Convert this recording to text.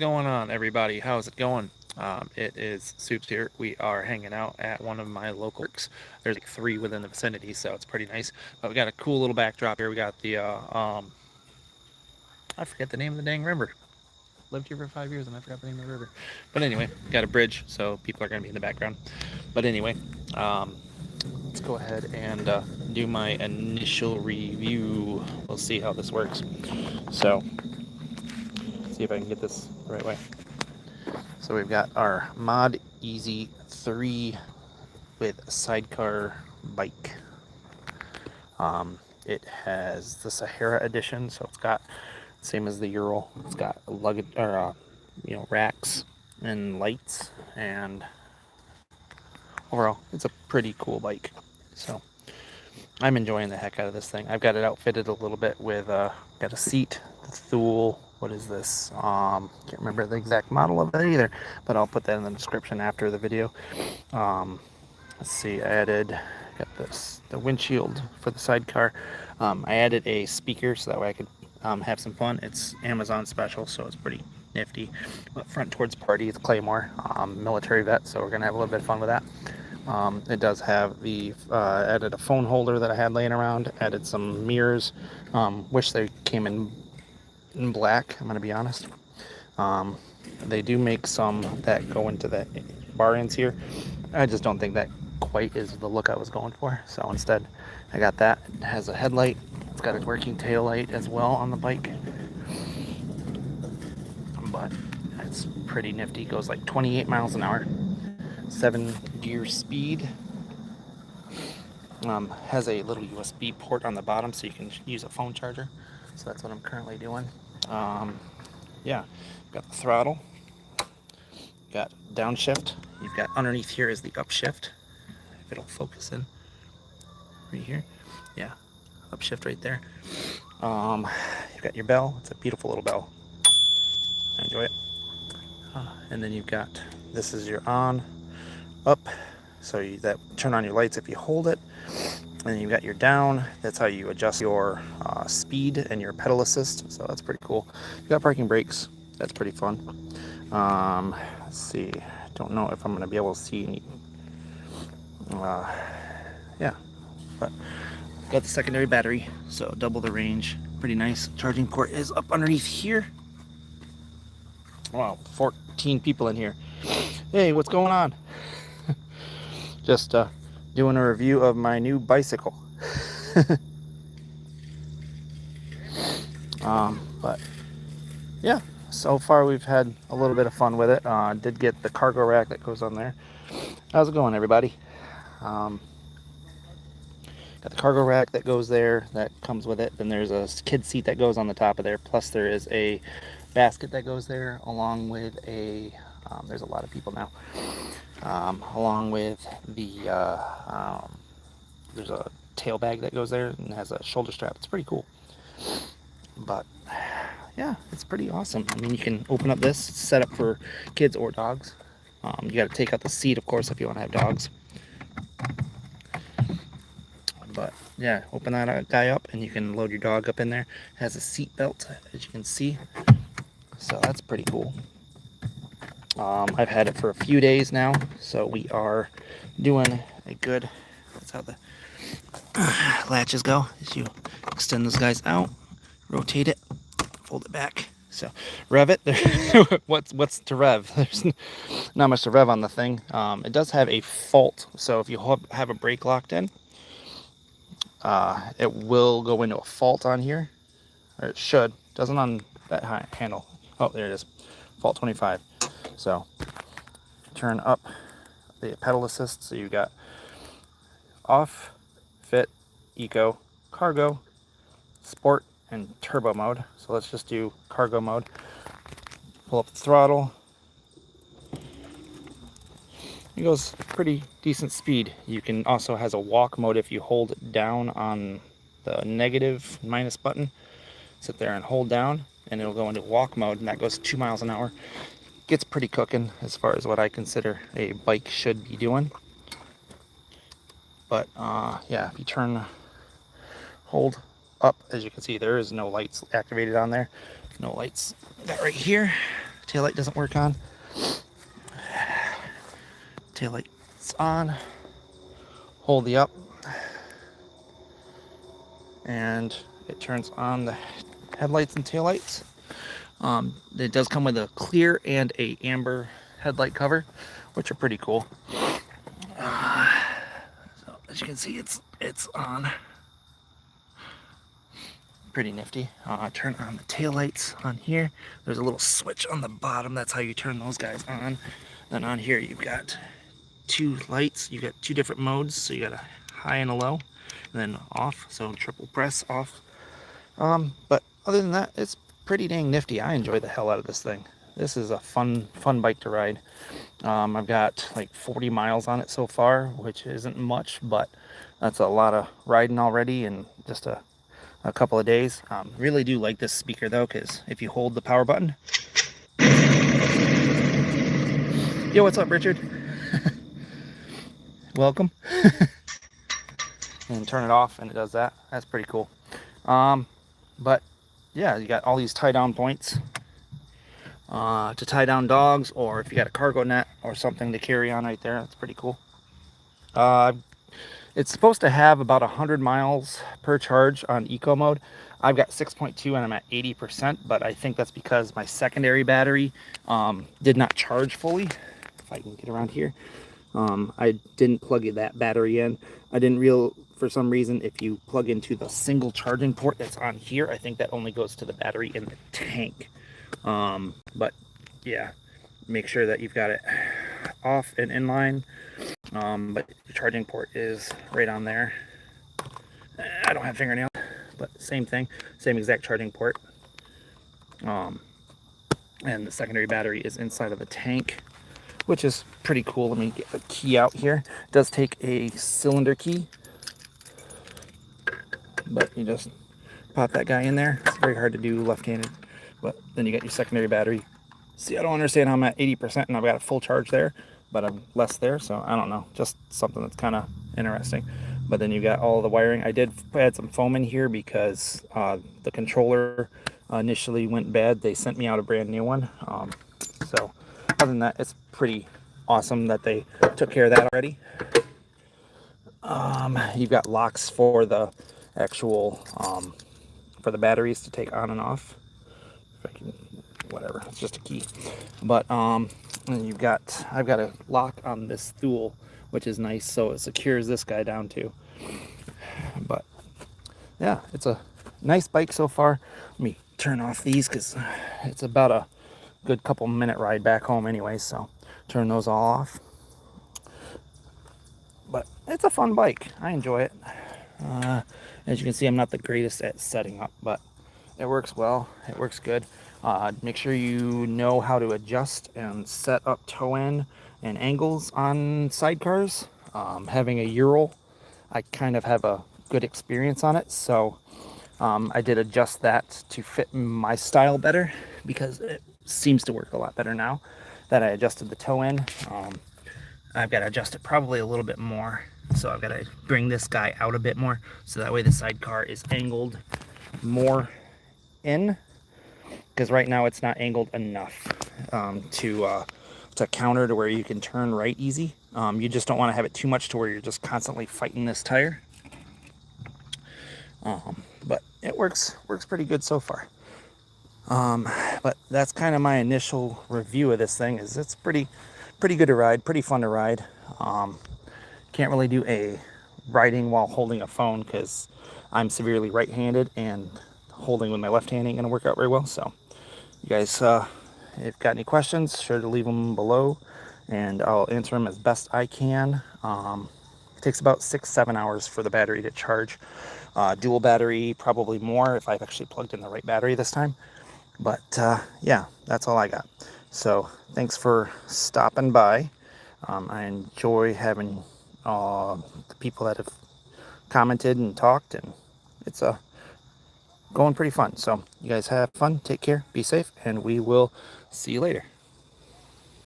going on, everybody? How's it going? It is Soups here. We are hanging out at one of my local parks. There's like three within the vicinity, so it's pretty nice. But we got a cool little backdrop here. We got the I forget the name of the dang river. Lived here for 5 years and I forgot the name of the river. But anyway, got a bridge, so people are gonna be in the background. But anyway, um, let's go ahead and do my initial review. We'll see how this works. So, see if I can get this the right way. So we've got our Mod Easy 3 with Sidecar bike. It has the Sahara edition, so it's got same as the Ural. It's got luggage or racks and lights, and overall, it's a pretty cool bike. So I'm enjoying the heck out of this thing. I've got it outfitted a little bit with got a seat, the Thule. What is this? Can't remember the exact model of it either, but I'll put that in the description after the video. Let's see, I added, got the windshield for the sidecar. I added a speaker so that way I could have some fun. It's Amazon special, so it's pretty nifty. But front towards party, it's Claymore, military vet, so we're gonna have a little bit of fun with that. It does have the added a phone holder that I had laying around, added some mirrors. Wish they came in black, I'm gonna be honest. They do make some that go into the bar ends here. I just don't think that quite is the look I was going for, so instead I got that. It has a headlight, it's got a working tail light as well on the bike, but it's pretty nifty. It goes like 28 miles an hour, 7-gear speed. Has a little USB port on the bottom so you can use a phone charger, so that's what I'm currently doing. Yeah, got the throttle, got downshift. You've got underneath here is the upshift. If it'll focus in right here, yeah, upshift right there. You've got your bell. It's a beautiful little bell. I enjoy it. And then you've got, this is your on, up, so that turn on your lights if you hold it. And then you've got your down. That's how you adjust your speed and your pedal assist. So that's pretty cool. You got parking brakes. That's pretty fun. Let's see. Don't know if I'm going to be able to see any. Yeah, but got the secondary battery, so double the range. Pretty nice. Charging port is up underneath here. Wow, 14 people in here. Hey, what's going on? Just doing a review of my new bicycle. But yeah, so far we've had a little bit of fun with it. Did get the cargo rack that goes on there. How's it going, everybody? Got the cargo rack that goes there, that comes with it. Then there's a kid seat that goes on the top of there. Plus there is a basket that goes there, along with a, there's a lot of people now, along with the, there's a tail bag that goes there and has a shoulder strap. It's pretty cool. But yeah, it's pretty awesome. I mean, you can open up this, it's set up for kids or dogs. You got to take out the seat, of course, if you want to have dogs. But yeah, open that guy up and you can load your dog up in there. It has a seat belt, as you can see, so that's pretty cool. I've had it for a few days now, so we are doing a good, that's how the latches go, as you extend those guys out, rotate it, fold it back. So rev it. What's to rev? There's not much to rev on the thing. It does have a fault, so if you have a brake locked in, it will go into a fault on here, or it should. Doesn't on that handle. Oh, there it is. Fault 25. So turn up the pedal assist. So you've got off, fit, eco, cargo, sport, and turbo mode. So let's just do cargo mode. Pull up the throttle. It goes pretty decent speed. You can also has a walk mode if you hold down on the negative minus button. Sit there and hold down and it'll go into walk mode, and that goes 2 miles an hour. Gets pretty cooking as far as what I consider a bike should be doing. But yeah, if you hold up, as you can see, there is no lights activated on there. No lights. That right here taillight doesn't work on. Taillight's on. Hold the up, and it turns on the headlights and taillights. It does come with a clear and a amber headlight cover, which are pretty cool. So as you can see, it's on. Pretty nifty. Turn on the taillights on here. There's a little switch on the bottom. That's how you turn those guys on. Then on here you've got two lights. You got two different modes. So you got a high and a low, and then off. So triple press off. But other than that, it's pretty dang nifty. I enjoy the hell out of this thing. This is a fun bike to ride. I've got like 40 miles on it so far, which isn't much, but that's a lot of riding already in just a couple of days. Really do like this speaker though, because if you hold the power button. Yo, what's up, Richard? Welcome. And turn it off and it does that. That's pretty cool. But yeah, you got all these tie down points to tie down dogs, or if you got a cargo net or something to carry on right there. That's pretty cool. It's supposed to have about 100 miles per charge on eco mode. I've got 6.2 and I'm at 80%, but I think that's because my secondary battery did not charge fully. If I can get around here. I didn't plug that battery in. I didn't for some reason, if you plug into the single charging port that's on here, I think that only goes to the battery in the tank. But yeah, make sure that you've got it off and in line. But the charging port is right on there. I don't have fingernails, but same thing, same exact charging port. And the secondary battery is inside of the tank, which is pretty cool. Let me get the key out here. It does take a cylinder key, but you just pop that guy in there. It's very hard to do left-handed, but then you got your secondary battery. See, I don't understand how I'm at 80% and I've got a full charge there, but I'm less there, so I don't know. Just something that's kind of interesting. But then you got all the wiring. I did add some foam in here because the controller initially went bad. They sent me out a brand new one. So other than that, it's pretty awesome that they took care of that already. You've got locks for the actual for the batteries to take on and off. If I can, whatever, it's just a key. But and I've got a lock on this stool, which is nice, so it secures this guy down too. But yeah, it's a nice bike so far. Let me turn off these because it's about a good couple minute ride back home anyway, so turn those all off. But it's a fun bike. I enjoy it. As you can see, I'm not the greatest at setting up, but it works well. It works good. Make sure you know how to adjust and set up toe in and angles on sidecars. Having a Ural, I kind of have a good experience on it, so I did adjust that to fit my style better because it seems to work a lot better now that I adjusted the toe in. I've got to adjust it probably a little bit more, so I've got to bring this guy out a bit more so that way the sidecar is angled more in, because right now it's not angled enough to counter to where you can turn right easy. You just don't want to have it too much to where you're just constantly fighting this tire. But it works pretty good so far. But that's kind of my initial review of this thing. Is it's pretty good to ride, pretty fun to ride. Can't really do a riding while holding a phone because I'm severely right-handed, and holding with my left hand ain't gonna work out very well. So you guys, if you've got any questions, sure to leave them below and I'll answer them as best I can. It takes about 6-7 hours for the battery to charge. Dual battery, probably more if I've actually plugged in the right battery this time. But yeah, that's all I got. So thanks for stopping by. I enjoy having the people that have commented and talked, and it's going pretty fun. So you guys have fun, take care, be safe, and we will see you later.